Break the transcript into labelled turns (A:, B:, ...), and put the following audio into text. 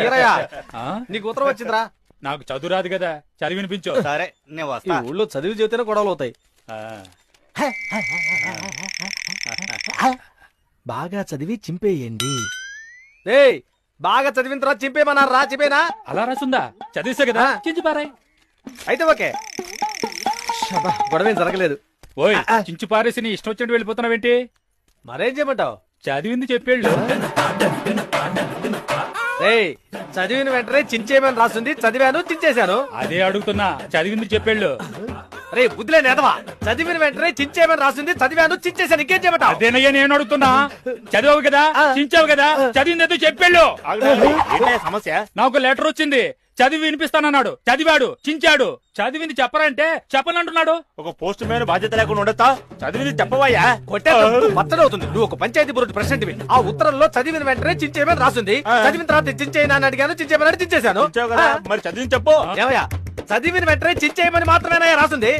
A: ఈరయ్య
B: ఆ?
A: నీకు ఉత్తరం వచ్చిందిరా.
B: నాకు చదువు రాదు కదా, చదివి వినిపించు.
C: సరే నేను
A: ఈ
C: వస్తా.
A: ఊళ్ళో చదివి చెబితేనే గొడవలు అవుతాయి.
B: ఆ.
A: బాగా చదివి చింపేయండి. రేయ్ బాగా చదివిన తర్వాత చింపేమన్నారా? చింపేనా?
B: అలా రాసుందా? చదివిస్తే కదా చించి పారాయి.
A: అయితే ఓకే. గొడవేం జరగలేదు.
B: ఓయ్ చించి పారేసి నీ ఇష్టం వచ్చినట్టు వెళ్ళిపోతున్నావేంటి?
A: మరేం చేయమంటావు?
B: చదివింది చెప్పేళ్ళు.
A: రేయ్ చదివిన వెంటనే చించేయమని రాసింది, చదివాను చించేశాను.
B: అదే అడుగుతున్నా, చదివింది చెప్పేళ్ళు.
A: రే బుద్ధిలే నేతవా, చదివిన వెంటనే చించేయమని రాసింది, చదివాను చించేశాను. ఇంకేం చేయమంటావు?
B: అదేనయ్యా నేను అడుగుతున్నా. చదివావు కదా, చించావు కదా, చదివింది ఏదో చెప్పేళ్ళు.
C: ఏంటయ్యా సమస్య?
B: నాకు లెటర్ వచ్చింది, చదివి వినిపిస్తానన్నాడు. చదివాడు, చించాడు. చదివింది చెప్పరంటే చెప్పనంటున్నాడు.
C: ఒక పోస్ట్ మ్యాన్ బాధ్యత లేకుండా ఉండొద్దా? చదివింది చెప్పవయ్యా.
A: మత్తడవుతుంది. నువ్వు ఒక పంచాయతీ బోర్డు ప్రెసిడెంట్వి. ఆ ఉత్తరంలో చదివిన వెంటనే చించేయమని రాసింది, చదివిన తర్వాత చించేయనా అని అడిగాను, చించేయమని చించేశాను.
C: ఇచ్చావు కదా, మరి చదివింది చెప్పు.
A: ఏమయ్యా చదివిన వెంటనే చించేయమని మాత్రమేనా రాసింది?